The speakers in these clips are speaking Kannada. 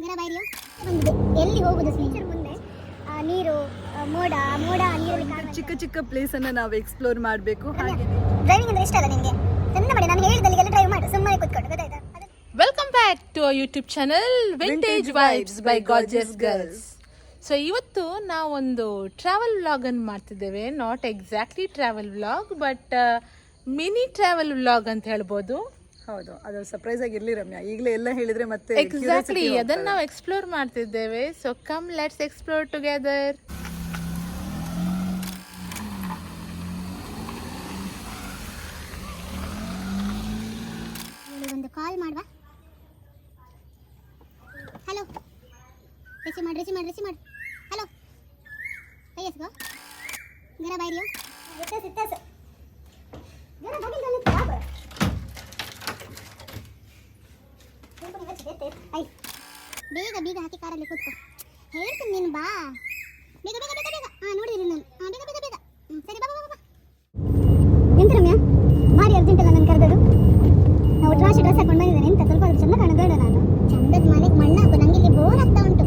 ಗರಬಾರಿಯೋ ಬಂದಿದೆ. ಎಲ್ಲಿ ಹೋಗುದು ಸ್ನೇಹಿತರ ಮುಂದೆ ನೀರು, ಮೋಡ ಮೋಡ ನೀರಲ್ಲಿ ಚಿಕ್ಕ ಚಿಕ್ಕ ಪ್ಲೇಸ್ ಅನ್ನ ನಾವು ಎಕ್ಸ್ಪ್ಲೋರ್ ಮಾಡಬೇಕು. ಹಾಗೆ ಡ್ರೈವಿಂಗ್ ಅಂದ್ರೆ ಇಷ್ಟ ಅಲ್ಲ ನಿಮಗೆ? ಚಂದ ಮಾಡಿ ನಾನು ಹೇಳಿದಲ್ಲಿಗೆಲ್ಲ ಡ್ರೈವ್ ಮಾಡು, ಸುಮ್ಮನೆ ಕೂತ್ಕೊಂಡು. ಗೊತ್ತಾಯ್ತಾ? Welcome back to our YouTube channel vintage vibes by gorgeous girls. So ಇವತ್ತು ನಾವೊಂದು ಟ್ರಾವೆಲ್ ವ್ಲಾಗ್ ಅನ್ನು ಮಾಡ್ತಿದ್ದೇವೆ. Not exactly travel vlog, but mini travel vlog ಅಂತ ಹೇಳ್ಬೋದು. ಹೌದು, ಅದು ಸರ್ಪ್ರೈಸ್ ಆಗಿ ಇರ್ಲಿ ರಮ್ಯಾ. ಈಗಲೇ ಎಲ್ಲ ಹೇಳಿದ್ರೆ ಮತ್ತೆ ಎಕ್ಸಾಕ್ಟ್ಲಿ ಅದನ್ನ ನಾವು ಎಕ್ಸ್ಪ್ಲೋರ್ ಮಾಡ್ತಿದ್ದೇವೆ. So come let's explore together. ಒಂದು ಕಾಲ್ ಮಾಡುವ. ಹಲೋ, ರಿಸೀವ್ ಮಾಡಿ. ಹಲೋ, ಕೈಯಸ್ಗೋ. ಗರಬಾರಿಯೋ ಸಿತ್ತಾಸ ಗರ ಬಗಿಲ್ ಬಾಬ ಬೇಗ ಹಾಕಿ ಕಾರಲ್ಲಿ ಕೂತ್ಕೊ. ಹೇಳ್ತೀನಿ ನೀನು ಬಾ. ಬೇಗ ನೋಡಿದ್ರಿ ನಾನು. ಬೇಗ ಸರಿ ಬಾ. ಎಂತ ರಮ್ಯಾ, ಭಾರಿ ಅರ್ಜೆಂಟ್ ಅಲ್ಲ ನಾನು ಕರೆದದು. ನಾವು ಟ್ರಾಶಿ ಡ್ರೆಸ್ ಹಾಕೊಂಡು ಬಂದಿದ್ದೇನೆ. ಎಂತ ಸ್ವಲ್ಪ ಆದ್ರೂ ಚಂದ ಕಾಣೋದು ನಾನು. ಚಂದದ ಮನೆಗೆ ಮಣ್ಣು ಹಾಕು. ನನಗೆ ಇಲ್ಲಿ ಬೋರ್ ಆಗ್ತಾ ಉಂಟು.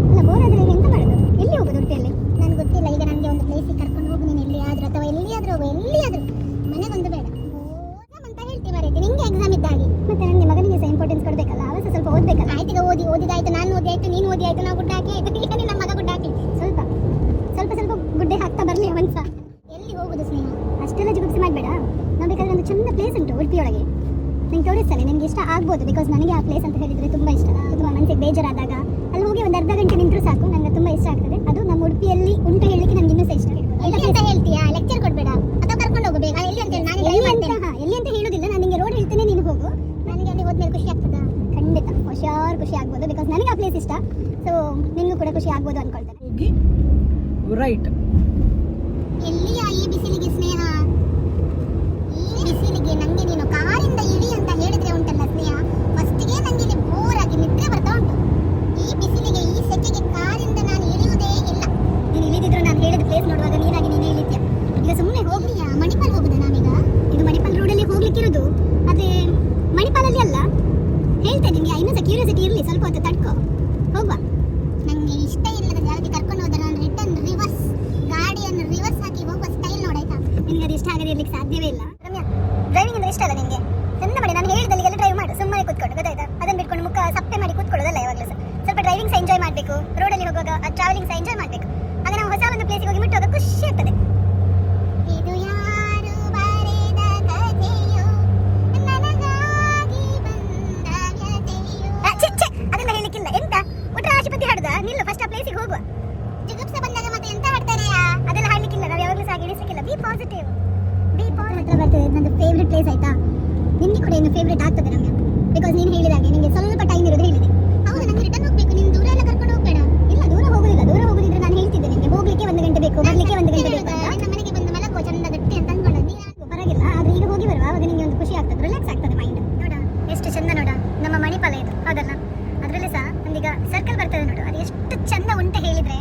ಅಲ್ಲ, ಬೋರ್ ಆದರೆ ಈಗ ಎಂತ ಮಾಡೋದು? ಎಲ್ಲಿ ಹೋಗೋದು ಉಡುಪಿಯಲ್ಲಿ? ನನಗೆ ಗೊತ್ತಿಲ್ಲ. ಈಗ ನನಗೆ ಒಂದು ಪ್ಲೇಸಿಗೆ ಕರ್ಕೊಂಡು ಹೋಗು ನೀನು. ಎಲ್ಲಿಯಾದರೂ ಅಥವಾ ಎಲ್ಲಿಯಾದರೂ ಹೋಗು. ಮನೆಗೊಂದು ಬೇಡ. ಅಂತ ಹೇಳ್ತೀವಿ ಮಾರೈತಿ. ನಿಂಗೆ ಎಕ್ಸಾಮ್ ಇದ್ದಾಗಿ. ಮತ್ತೆ ನನಗೆ ಮಗನಿಗೆ ಸಹ ಇಂಪಾರ್ಟೆನ್ಸ್ ಕೊಡಬೇಕಲ್ಲ. ಅವ ಸಹ ಸ್ವಲ್ಪ ಓದಬೇಕಲ್ಲ. ಆಯ್ತು, ಈಗ ಓದಿದಾಯ್ತು. ನಾನು ಓದಿ ಆಯ್ತು, ನೀನು ಓದಿ ಆಯ್ತು. ನಾವು ಗುಡ್ಡ ಹಾಕಿ ಆಯ್ತು. ಈಗ ನಿನ್ನ ಮಗ ಗುಡ್ಡ ಹಾಕಿ. ಸ್ವಲ್ಪ ಗುಡ್ಡೆ ಹಾಕ್ತಾ ಬರಲಿ ಅವನ್ ಸಹ. ಎಲ್ಲಿ ಹೋಗುದು ಸ್ನೇಹ? ಅಷ್ಟೆಲ್ಲ ಜುಗುಪ್ಸಿ ಮಾಡಬೇಡ. ನಾವು ಬೇಕಾದ್ರೆ ಒಂದು ಚಂದ ಪ್ಲೇಸ್ ಉಂಟು ಉಡುಪಿಯೊಳಗೆ. ನಂಗೆ ತೋರಿಸ್ತಾನೆ. ನನಗೆ ಇಷ್ಟ ಆಗ್ಬೋದು. ಬಿಕಾಸ್ ನನಗೆ ಆ ಪ್ಲೇಸ್ ಅಂತ ಹೇಳಿದರೆ ತುಂಬ ಇಷ್ಟ. ತುಂಬ ಮನಸ್ಸಿಗೆ ಬೇಜಾರಾದಾಗ ಅಲ್ಲಿ ಹೋಗಿ ಒಂದು ಅರ್ಧ ಗಂಟೆ ನಿಂತರೂ ಸಾಕು. ನನಗೆ ತುಂಬ ಇಷ್ಟ ಆಗ್ತದೆ. ಅದು ನಮ್ಮ ಉಡುಪಿಯಲ್ಲಿ ಉಂಟು ಹೇಳಲಿಕ್ಕೆ ನನಗೆ ಇನ್ನೂ ಸಹ ಇಷ್ಟ. ಎಲ್ಲಿ ಅಂತ ಹೇಳ್ತೀಯಾ? ಲೆಕ್ಚರ್ ಕೊಡಬೇಡ ಅಥವಾ ಕರ್ಕೊಂಡು ಹೋಗು ಬೇಗ. ಎಲ್ಲಿ ಅಂತ ಹೇಳಿ ನಾನು ಎಲ್ಲಿ ಅಂತ ಹೇಳೋದಿಲ್ಲ. ನಾನು ನಿಮಗೆ ರೋಡ್ ಹೇಳ್ತೇನೆ, ನೀನು ಹೋಗು. ನನಗೆ ಅಲ್ಲಿ ಹೋದ್ಮೇಲೆ ಖುಷಿ ಆಗ್ತದಾ? ಖಂಡಿತ ಹುಷಾರು ಖುಷಿ ಆಗ್ಬೋದು. ಬಿಕಾಸ್ ನನಗೆ ಆ ಪ್ಲೇಸ್ ಇಷ್ಟ. ಸೊ ನಿನಗೂ ಕೂಡ ಖುಷಿ ಆಗ್ಬೋದು ಅನ್ಕೊಳ್ತೇನೆ. ಹೋಗಿ ರೈಟ್. ಎಲ್ಲಿಯ ಈ ಬಿಸಿಲಿಗೆ ಸ್ನೇಹ? ಈ ಬಿಸಿಲಿಗೆ ನನಗೆ ನೀನು ಕಾರಿಂದ ಇಳಿ ಅಂತ ಹೇಳಿದ್ರೆ ಉಂಟಲ್ಲ ಸ್ನೇಹ, ಫಸ್ಟಿಗೆ ನನಗೆ ಇಲ್ಲಿ ಬೋರ್ ಆಗಿ ನಿದ್ರೆ ಬರ್ತಾ ಉಂಟು. ಈ ಬಿಸಿಲಿಗೆ, ಈ ಸೆಕೆಗೆ ಕಾರಿಂದ ನಾನು ಇಳಿಯುವುದೇ ಇಲ್ಲ. ನೀನು ಇಳಿದಿದ್ರು ನಾನು ಹೇಳಿದ ಪ್ಲೇಸ್ ನೋಡುವಾಗ ನೀನಾಗಿ ನೀನು ಇಳಿದ್ಯಾ. ಈಗ ಸುಮ್ಮನೆ ಹೋಗ್ಲಿಯಾ? ಮಣಿಪಾಲ್ ಹೋಗುದಾ ನಾನೀಗ? ಇದು ಮಣಿಪಾಲ್ ರೋಡಲ್ಲಿ ಹೋಗ್ಲಿಕ್ಕಿರೋದು. ಆದರೆ ಮಣಿಪಾಲಲ್ಲಿ ಅಲ್ಲ. ಹೇಳ್ತೇನೆ ನಿಮಗೆ, ಇನ್ನೂ ಸಹ ಕ್ಯೂರಿಯಾಸಿಟಿ ಇರಲಿ. ಸ್ವಲ್ಪ ಹೊತ್ತು ತಡ್ಕೋ, ಹೋಗುವ. ನನಗೆ ಇಷ್ಟ ಇಲ್ಲದ ಜಾಗಕ್ಕೆ ಕರ್ಕೊಂಡು ಹೋದ್ರೆ ನಾನು ರಿಟರ್ನ್ ರಿವರ್ಸ್ ಗಾಡಿಯನ್ನು ರಿವರ್ಸ್ ಹಾಕಿ ಹೋಗುವ ಸ್ಟೈಲ್ ನೋಡಾಯ್ತಾ? ನಿನಗೆ ಅದು ಇಷ್ಟ ಆಗದೆ ಇರ್ಲಿಕ್ಕೆ ಸಾಧ್ಯವೇ ಇಲ್ಲ. ರಮ್ಯಾ, ಡ್ರೈವಿಂಗ್ ಅಂದ್ರೆ ಇಷ್ಟ ಅಲ್ಲ ನಿನಗೆ? ಚಂದ ಮಾಡಿ ನಾನು ಹೇಳಿದಲ್ಲಿಗೆಲ್ಲ ಡ್ರೈವ್ ಮಾಡು, ಸುಮ್ಮನೆ ಕೂತ್ಕೊಂಡು. ಗೊತ್ತಾಯ್ತಾ? ಅದನ್ನು ಬಿಟ್ಕೊಂಡು ಮುಖ ಸಪ್ಪೆ ಮಾಡಿ ಕೂತ್ಕೊಳ್ಳೋದಲ್ಲ ಯಾವಾಗಲೂ ಸಹ. ಸ್ವಲ್ಪ ಡ್ರೈವಿಂಗ್ ಸಹ ಎಂಜಾಯ್ ಮಾಡಬೇಕು. ರೋಡಲ್ಲಿ ಹೋಗುವಾಗ ಆ ಟ್ರಾವೆಲಿಂಗ್ ಸಹ ಎಂಜಾಯ್ ಮಾಡಬೇಕು. ಆಗ ನಾವು ಹೊಸ ಒಂದು ಪ್ಲೇಸಿಗೆ ಹೋಗಿ ಮುಟ್ಟುವಾಗ ಖುಷಿ ಆಗ್ತದೆ. ಇದು ಯಾರು ಬರೆದ ಕಥೆಯೋ, ನನಗಾಗಿ ಬಂದ ವ್ಯಥೆಯೋ. ಅದನ್ನ ಹೇಳಿಕ್ಕಿಲ್ಲ. ಎಂತ ಒಟ್ಟ ರಾಶಿಪತಿ ಹಾಡುದ? ನಿಲ್ಲು, ಫಸ್ಟ್ ಆ ಪ್ಲೇಸಿಗೆ ಹೋಗುವ. ಜುಗುಪ್ಸೆ ಬಂದಾಗ ಮತ್ತೆ ಎಂತ ಹಾಡ್ತಾರೆ? ಅದೆಲ್ಲ ಹಾಡ್ಲಿಕ್ಕಿಲ್ಲ. ನಾವು ಯಾವಾಗಲೂ ಸಹ ಇಳಿಸಲಿಕ್ಕಿಲ್ಲ. B positive. ಹತ್ರ ಬರ್ತದೆ ನಂದು ಫೇವ್ರೆಟ್ ಪ್ಲೇಸ್. ಆಯ್ತಾ? ನಿಮಗೆ ಕೂಡ ಇನ್ನು ಫೇವ್ರೆಟ್ ಆಗ್ತದೆ ರಮ್ಯಾ. ಬಿಕಾಸ್ ನೀನು ಹೇಳಿದಾಗೆ ನಿಮಗೆ ಸ್ವಲ್ಪ ಟೈಮ್ ಇರೋದು ಹೇಳಿದೆ. ಹೌದು, ನಂಗೆ ರಿಟರ್ನ್ ಹೋಗ್ಬೇಕು. ನೀನು ದೂರ ಎಲ್ಲ ಕರ್ಕೊಂಡು ಹೋಗ್ಬೇಡ. ಇಲ್ಲ, ದೂರ ಹೋಗುದಿಲ್ಲ. ದೂರ ಹೋಗುದಿದ್ರೆ ನಾನು ಹೇಳ್ತಿದ್ದೆ ನಿಮಗೆ, ಹೋಗ್ಲಿಕ್ಕೆ 1 ಗಂಟೆ ಬೇಕು, ಬರ್ಲಿಕ್ಕೆ 1 ಗಂಟೆ ಬೇಕು. ನನ್ನ ಮನೆಗೆ ಬಂದು ಮಲಗುವ ಚಂದ ಗಟ್ಟಿ ಅಂತ ಅನ್ಕೊಳ್ಳೋದು. ಪರವಾಗಿಲ್ಲ. ಆದ್ರೆ ಈಗ ಹೋಗಿ ಬರುವ. ಆವಾಗ ನಿಮಗೆ ಒಂದು ಖುಷಿ ಆಗ್ತದೆ, ರಿಲ್ಯಾಕ್ಸ್ ಆಗ್ತದೆ ಮೈಂಡ್. ನೋಡ ಎಷ್ಟು ಚಂದ. ನೋಡ ನಮ್ಮ ಮಣಿಪಾಲ ಇದು, ಹೌದಲ್ಲ? ಅದರಲ್ಲಿ ಸಹ ಒಂದೀಗ ಸರ್ಕಲ್ ಬರ್ತದೆ ನೋಡು. ಅದು ಎಷ್ಟು ಚಂದ ಉಂಟು ಹೇಳಿದ್ರೆ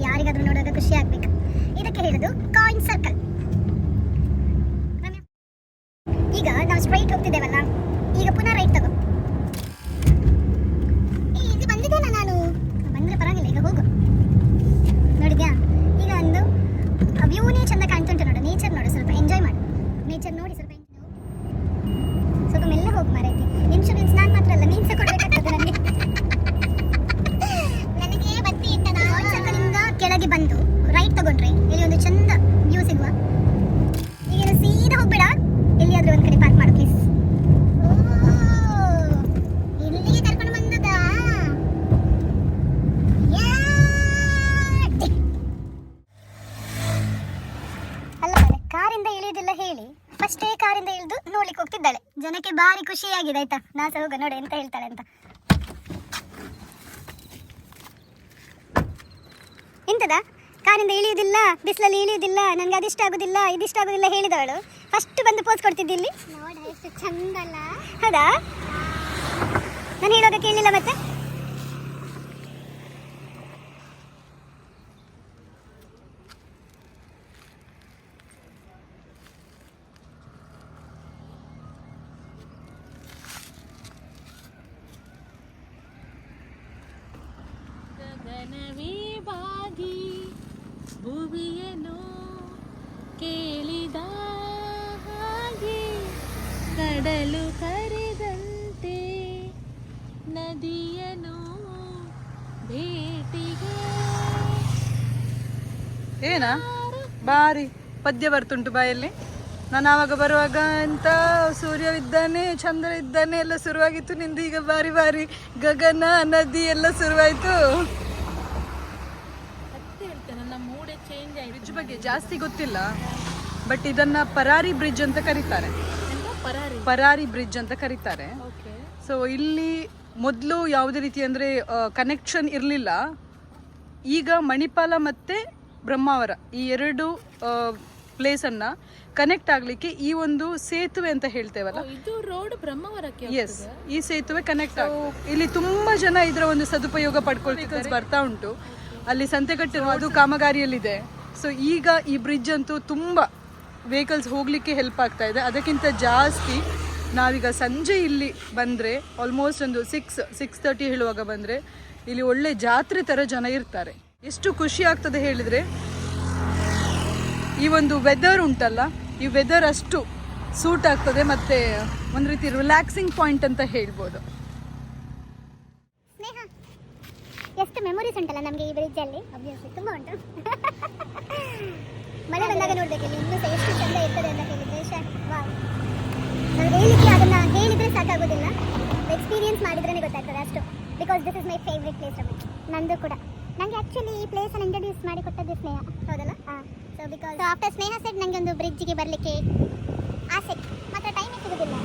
ಯಾರಿಗಾದ್ರೂ ನೋಡುವಾಗ ಖುಷಿ ಆಗ್ಬೇಕು. ಇದಕ್ಕೆ ಹೇಳುದು ಕಾಯಿನ್ ಸರ್ಕಲ್. ಈಗ ನಾವು ಸ್ಟ್ರೈಟ್ ಹೋಗ್ತಿದ್ದೇವಲ್ಲ, ಈಗ ಪುನಃ ರೈಟ್ ತಗೋ. ಇಲ್ಲಿ ಬಂದಿದ್ದೇನ ನಾನು? ಬಂದ್ರೆ ಪರವಾಗಿಲ್ಲ, ಈಗ ಹೋಗು. ನೋಡಿದ್ಯಾ? ಈಗ ಒಂದು ವ್ಯೂನೇ ಚಂದ ಕಾಣ್ತುಂಟು ನೋಡು. ನೇಚರ್ ನೋಡು, ಸ್ವಲ್ಪ ಎಂಜಾಯ್ ಮಾಡು. ನೇಚರ್ ನೋಡಿ ಸ್ವಲ್ಪ ಸ್ವಲ್ಪ ಮೆಲ್ಲ ಹೋಗು ಮಾರೈತಿ. ಇನ್ಶೂರೆನ್ಸ್ ನಾನು ಮಾತ್ರ ಅಲ್ಲ, ನೀನು ಸಹ ಕೊಡಬೇಕಾಗ್ತದೆ ನನಗೆ. ನನಗೆ ಬತ್ತಿ ಇಟ್ಟ ಸರ್ಕಲಿಂದ ಕೆಳಗೆ ಬಂದು ರೈಟ್ ತಗೊಂಡ್ರೆ ಇಲ್ಲಿ ಒಂದು ಚಂದ ವ್ಯೂ ಸಿಗುವ. ಈಗ ಸೀದಾ ಹೋಗ್ಬೇಡ, ಎಲ್ಲಿಯಾದ್ರೂ ಒಂದ್ ಕಡೆ ಪಾರ್ಕ್ ಮಾಡು ಪ್ಲೀಸ್. ಇಲ್ಲಿಗೆ ಕರ್ಕೊಂಡು ಬಂದದಾ? ಅಲ್ಲ ಮಾರೆ, ಕಾರಿಂದ ಇಳಿಯೋದಿಲ್ಲ ಹೇಳಿ ಫಸ್ಟೇ ಕಾರಿಂದ ಇಳಿದು ನೋಡ್ಲಿಕ್ಕೆ ಹೋಗ್ತಿದ್ದಾಳೆ. ಜನಕ್ಕೆ ಭಾರಿ ಖುಷಿಯಾಗಿದೆ. ಆಯ್ತಾ? ನಾ ಸಹ ಹೋಗ ನೋಡಿ ಎಂತ ಹೇಳ್ತಾಳೆ ಅಂತ. ಎಂತದ? ಕಾರಿಂದ ಇಳಿಯುವುದಿಲ್ಲ, ಬಿಸಿಲಲ್ಲಿ ಇಳಿಯುವುದಿಲ್ಲ, ನನಗೆ ಅದಿಷ್ಟ ಆಗುದಿಲ್ಲ, ಇದಿಷ್ಟ ಆಗುದಿಲ್ಲ ಹೇಳಿದವಳು ಫಸ್ಟ್ ಬಂದು ಪೋಸ್ ಕೊಡ್ತಿದ್ದಿ ಇಲ್ಲಿ. ನೋಡ ಎಷ್ಟು ಚಂದ ಅಲ್ಲ? ಹೌದಾ? ನಾನು ಹೇಳೋದ ಕೇಳಿಲ್ಲ ಮತ್ತೆ. ಗಗನವೇ ಬಾಗಿ ಭುವಿಯನು ಕೇಳಿದ ಹಾಗೆ ಕಡಲು ಕರೆದಂತೆ ನದಿಯನು ಭೇಟಿಗೆ. ಏನಾ ಬಾರಿ ಪದ್ಯ ಬರ್ತುಂಟು ಬಾಯಲ್ಲಿ. ನಾನು ಆವಾಗ ಬರುವಾಗ ಅಂತ ಸೂರ್ಯವಿದ್ದಾನೆ ಚಂದ್ರ ಇದ್ದಾನೆ ಎಲ್ಲ ಶುರುವಾಗಿತ್ತು, ನಿಂದು ಈಗ ಬಾರಿ ಬಾರಿ ಗಗನ ನದಿ ಎಲ್ಲ ಶುರುವಾಯಿತು. ಮತ್ತೆ ಹೇಳ್ತೇನೆ, ನನ್ನ ಮೂಡೆ ಚೇಂಜ್ ಆಯ್ತು. ಬ್ರಿಡ್ಜ್ ಬಗ್ಗೆ ಜಾಸ್ತಿ ಗೊತ್ತಿಲ್ಲ, ಬಟ್ ಇದನ್ನ ಪರಾರಿ ಬ್ರಿಡ್ಜ್ ಅಂತ ಕರೀತಾರೆ. ಪರಾರಿ ಬ್ರಿಡ್ಜ್ ಅಂತ ಕರೀತಾರೆ. ಓಕೆ. ಸೊ ಇಲ್ಲಿ ಮೊದಲು ಯಾವುದೇ ರೀತಿ ಅಂದರೆ ಕನೆಕ್ಷನ್ ಇರಲಿಲ್ಲ. ಈಗ ಮಣಿಪಾಲ ಮತ್ತು ಬ್ರಹ್ಮಾವರ ಈ ಎರಡು ಪ್ಲೇಸನ್ನು ಕನೆಕ್ಟ್ ಆಗಲಿಕ್ಕೆ ಈ ಒಂದು ಸೇತುವೆ ಅಂತ ಹೇಳ್ತೇವಲ್ಲ, ಇದು ರೋಡ್ ಬ್ರಹ್ಮಾವರಕ್ಕೆ. ಎಸ್, ಈ ಸೇತುವೆ ಕನೆಕ್ಟ್ ಇಲ್ಲಿ ತುಂಬ ಜನ ಇದರ ಒಂದು ಸದುಪಯೋಗ ಪಡ್ಕೊಳ್ತಿದ್ದಾರೆ. ಬರ್ತಾ ಉಂಟು. ಅಲ್ಲಿ ಸಂತೆಕಟ್ಟೆ ಅದು ಕಾಮಗಾರಿಯಲ್ಲಿದೆ. ಸೊ ಈಗ ಈ ಬ್ರಿಡ್ಜ್ ಅಂತೂ ತುಂಬ ವೆಹಿಕಲ್ಸ್ ಹೋಗಲಿಕ್ಕೆ ಹೆಲ್ಪ್ ಆಗ್ತಾ ಇದೆ. ಅದಕ್ಕಿಂತ ಜಾಸ್ತಿ ನಾವೀಗ ಸಂಜೆ ಇಲ್ಲಿ ಬಂದರೆ ಆಲ್ಮೋಸ್ಟ್ ಒಂದು 6:30 ಹೇಳುವಾಗ ಬಂದರೆ ಇಲ್ಲಿ ಒಳ್ಳೆ ಜಾತ್ರೆ ಥರ ಜನ ಇರ್ತಾರೆ. ಎಷ್ಟು ಖುಷಿ ಆಗ್ತದೆ ಹೇಳಿದರೆ, ಈ ಒಂದು ವೆದರ್ ಉಂಟಲ್ಲ, ಈ ವೆದರ್ ಅಷ್ಟು ಸೂಟ್ ಆಗ್ತದೆ ಮತ್ತು ಒಂದು ರೀತಿ ರಿಲ್ಯಾಕ್ಸಿಂಗ್ ಪಾಯಿಂಟ್ ಅಂತ ಹೇಳ್ಬೋದು. ಸ್ನೇಹ, ಎಷ್ಟು ಮೆಮೊರೀಸ್ ಉಂಟಲ್ಲ ನಮಗೆ ಈ ಬ್ರಿಡ್ಜಲ್ಲಿ. ಅಬ್ವಿಯಸ್ಲಿ ತುಂಬ ಉಂಟು. ಮಳೆ ಬಂದಾಗ ನೋಡ್ಬೇಕು ಇಲ್ಲಿ ಇನ್ನೂ ಸಹ ಎಷ್ಟು ಚಂದ ಇರ್ತದೆ ಅಂತ ಹೇಳಿದ್ರೆ ವಾವ್. ನಾವು ಹೇಳಿಕ್ಕೆ ಅದನ್ನು ಹೇಳಿದರೆ ಸಾಕಾಗೋದಿಲ್ಲ, ಎಕ್ಸ್ಪೀರಿಯನ್ಸ್ ಮಾಡಿದ್ರೇ ಗೊತ್ತಾಗ್ತದೆ ಅಷ್ಟು. Because this is my favourite place Ramesh. ನಂದು ಕೂಡ. ನನಗೆ ಆ್ಯಕ್ಚುಲಿ ಈ ಪ್ಲೇಸನ್ನು ಇಂಟ್ರೊಡ್ಯೂಸ್ ಮಾಡಿ ಕೊಟ್ಟದ್ದು ಸ್ನೇಹ. ಹೌದಲ್ಲ? ಹಾಂ. So because after Sneha set ನನಗೆ ಒಂದು ಬ್ರಿಡ್ಜಿಗೆ ಬರಲಿಕ್ಕೆ ಆಸೆ, ಮಾತ್ರ ಟೈಮೇ ಸಿಗೋದಿಲ್ಲ.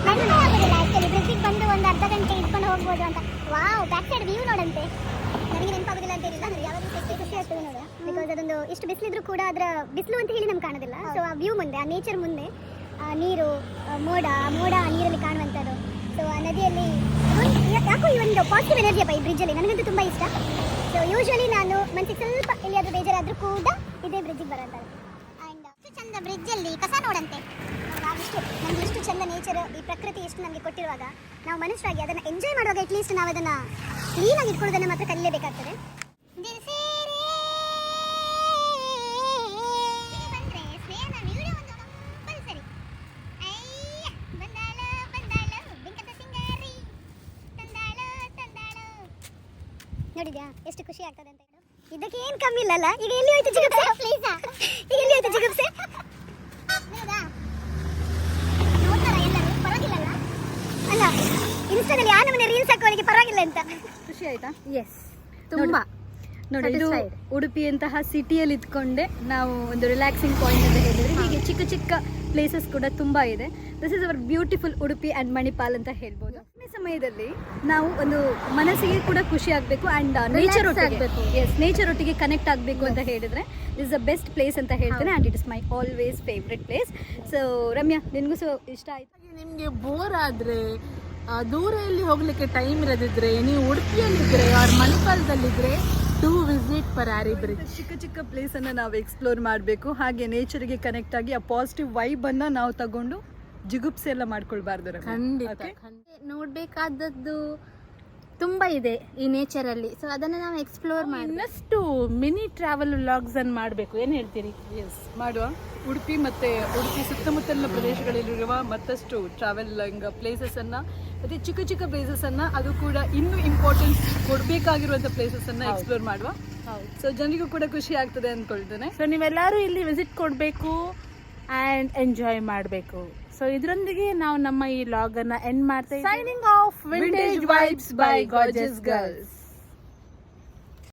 ನನಗೆ ಆಗೋದಿಲ್ಲ ಆ್ಯಕ್ಚುಲಿ ಬ್ರಿಡ್ಜಿಗೆ ಬಂದು ಒಂದು ಅರ್ಧ ಗಂಟೆ ಇಟ್ಕೊಂಡು ಹೋಗ್ಬೋದು ಅಂತ. ವಾವ್, ಬ್ಯಾಕ್ ಸೈಡ್ ವ್ಯೂ ನೋಡಂತೆ. ನನಗೆ ನೆನಪಾಗೋದಿಲ್ಲ ಅಂತ ಹೇಳಿಲ್ಲ, ಅಂದರೆ ಯಾವಾಗಲೂ ಖುಷಿ ಆಗ್ತದೆ ನೋಡುವ. ಬಿಕಾಸ್ ಅದೊಂದು ಇಷ್ಟು ಬಿಸಿಲಿದ್ರು ಕೂಡ ಅದರ ಬಿಸಿಲು ಅಂತ ಹೇಳಿ ನಮ್ಗೆ ಕಾಣೋದಿಲ್ಲ. ಸೊ ಆ ವ್ಯೂ ಮುಂದೆ, ಆ ನೇಚರ್ ಮುಂದೆ, ನೀರು, ಮೋಡ ಆ ನೀರಲ್ಲಿ ಕಾಣುವಂಥದ್ದು. ಸೊ ಆ ನದಿಯಲ್ಲಿ ಯಾಕೋ ಈ ಒಂದು ಪಾಸಿಟಿವ್ ಎನರ್ಜಿ ಅಪ್ಪ ಈ ಬ್ರಿಡ್ಜಲ್ಲಿ ನನಗಂತೂ ತುಂಬ ಇಷ್ಟ. ಸೊ ಯೂಶ್ವಲಿ ನಾನು ಮನಸ್ಸಿಗೆ ಸ್ವಲ್ಪ ಎಲ್ಲಿಯಾದರೂ ಬೇಜಾರಾದರೂ ಕೂಡ ಇದೇ ಬ್ರಿಡ್ಜಿಗೆ ಬರೋಂಥದ್ದು. ಆ್ಯಂಡ್ ಅಷ್ಟು ಚಂದ ಬ್ರಿಡ್ಜಲ್ಲಿ ಕಸ ನೋಡಂತೆ. ಇಷ್ಟು ನಮಗೆ ಇಷ್ಟು ಚಂದ ನೇಚರ್, ಈ ಪ್ರಕೃತಿ ಎಷ್ಟು ನಮಗೆ ಕೊಟ್ಟಿರುವಾಗ ನಾವು ಮನುಷ್ಯರಾಗಿ ಅದನ್ನು ಎಂಜಾಯ್ ಮಾಡುವಾಗ ಅಟ್ಲೀಸ್ಟ್ ನಾವು ಅದನ್ನು ಕ್ಲೀನಾಗಿ ಇಟ್ಕೊಳ್ಳೋದನ್ನು ಮಾತ್ರ ಕಲಿಯಲೇಬೇಕಾಗ್ತದೆ. ನೋಡಿದ್ಯಾ ಎಷ್ಟು ಖುಷಿ ಆಗ್ತದೆ ಅಂತ ಹೇಳು. ಇದಕ್ಕೆ ಏನು ಕಮ್ಮಿ ಇಲ್ಲಲ್ಲ. ಈಗ ಎಲ್ಲಿ ಹೋಯ್ತು ಜಿಗುಪ್ಸೆ? ಪ್ಲೀಸ್, ಈಗ ಎಲ್ಲಿ ಹೋಯ್ತು ಜಿಗುಪ್ಸೆ? ನೋಡ್ತಾರ ಎಲ್ಲರೂ? ಪರವಾಗಿಲ್ಲಲ್ಲ ಅಲ್ಲ, ಇನ್ಸ್ಟಾದಲ್ಲಿ ಆ ನಮ್ಮನೆ ರೀಲ್ಸ್ ಹಾಕೋರಿಗೆ ಪರವಾಗಿಲ್ಲ ಅಂತ. ಖುಷಿ ಆಯ್ತಾ? ಎಸ್, ತುಂಬ ನೋಡಿ, ಇದು ಉಡುಪಿಯಂತಹ ಸಿಟಿಯಲ್ಲಿ ಇದ್ಕೊಂಡೆ ನಾವು ಒಂದು ರಿಲ್ಯಾಕ್ಸಿಂಗ್ ಪಾಯಿಂಟ್ ಅಂತ ಹೇಳಿದ್ರೆ ಹೀಗೆ ಚಿಕ್ಕ ಚಿಕ್ಕ ಪ್ಲೇಸಸ್ ಕೂಡ ತುಂಬ ಇದೆ. This is our beautiful Udupi and Manipal ಅಂತ ಹೇಳ್ಬೋದು. ಈ ಸಮಯದಲ್ಲಿ ನಾವು ಒಂದು ಮನಸ್ಸಿಗೆ ಕೂಡ ಖುಷಿ ಆಗಬೇಕು ಆ್ಯಂಡ್ ನೇಚರ್ ಒಟ್ಟಿಗೆ, ಎಸ್, ನೇಚರ್ ಒಟ್ಟಿಗೆ ಕನೆಕ್ಟ್ ಆಗಬೇಕು ಅಂತ ಹೇಳಿದ್ರೆ this is the best place ಅಂತ ಹೇಳ್ತೇನೆ. And it is my always favourite place. So Ramya, ನಿನಗೂ ಸೊ ಇಷ್ಟ ಆಯಿತು? ನಿಮಗೆ ಬೋರ್ ಆದರೆ, ದೂರ ಎಲ್ಲಿ ಹೋಗಲಿಕ್ಕೆ ಟೈಮ್ ಇರೋದಿದ್ರೆ, ನೀವು ಉಡುಪಿಯಲ್ಲಿದ್ದರೆ ಆರ್ ಮಣಿಪಾಲದಲ್ಲಿದ್ದರೆ ಟು ವಿಸಿಟ್ ಪರಾರಿ ಬ್ರಿಡ್ಜ್. ಚಿಕ್ಕ ಚಿಕ್ಕ ಪ್ಲೇಸನ್ನು ನಾವು ಎಕ್ಸ್ಪ್ಲೋರ್ ಮಾಡಬೇಕು, ಹಾಗೆ ನೇಚರ್ಗೆ ಕನೆಕ್ಟ್ ಆಗಿ ಆ ಪಾಸಿಟಿವ್ ವೈಬನ್ನು ನಾವು ತಗೊಂಡು ಜಿಗುಪ್ಸೆ ಎಲ್ಲ ಮಾಡ್ಕೊಳ್ಬಾರ್ದು. ಖಂಡಿತ. ನೋಡಬೇಕಾದದ್ದು ತುಂಬ ಇದೆ ಈ ನೇಚರಲ್ಲಿ. ಸೊ ಅದನ್ನು ನಾವು ಎಕ್ಸ್ಪ್ಲೋರ್ ಮಾಡಿ ಇನ್ನಷ್ಟು ಮಿನಿ ಟ್ರಾವೆಲ್ ವ್ಲಾಗ್ಸ್ ಅನ್ನು ಮಾಡಬೇಕು. ಏನು ಹೇಳ್ತೀರಿ? ಎಸ್, ಮಾಡುವ. ಉಡುಪಿ ಮತ್ತು ಉಡುಪಿ ಸುತ್ತಮುತ್ತಲಿನ ಪ್ರದೇಶಗಳಲ್ಲಿರುವ ಮತ್ತಷ್ಟು ಟ್ರಾವೆಲಿಂಗ್ ಪ್ಲೇಸಸನ್ನು ಮತ್ತು ಚಿಕ್ಕ ಚಿಕ್ಕ ಪ್ಲೇಸಸನ್ನು, ಅದು ಕೂಡ ಇನ್ನೂ ಇಂಪಾರ್ಟೆನ್ಸ್ ಕೊಡಬೇಕಾಗಿರುವಂಥ ಪ್ಲೇಸಸನ್ನು ಎಕ್ಸ್ಪ್ಲೋರ್ ಮಾಡುವ. ಸೊ ಜನರಿಗೂ ಕೂಡ ಖುಷಿ ಆಗ್ತದೆ ಅಂದ್ಕೊಳ್ತೇನೆ. ಸೊ ನೀವೆಲ್ಲರೂ ಇಲ್ಲಿ ವಿಸಿಟ್ ಕೊಡಬೇಕು ಆ್ಯಂಡ್ ಎಂಜಾಯ್ ಮಾಡಬೇಕು. ಸೊ ಇದರೊಂದಿಗೆ ನಾವು ನಮ್ಮ ಈ ಲಾಗ್ ಅನ್ನ ಎಂಡ್ ಮಾಡ್ತಾ ಇದ್ದೀವಿ. Signing off, vintage vibes by gorgeous girls.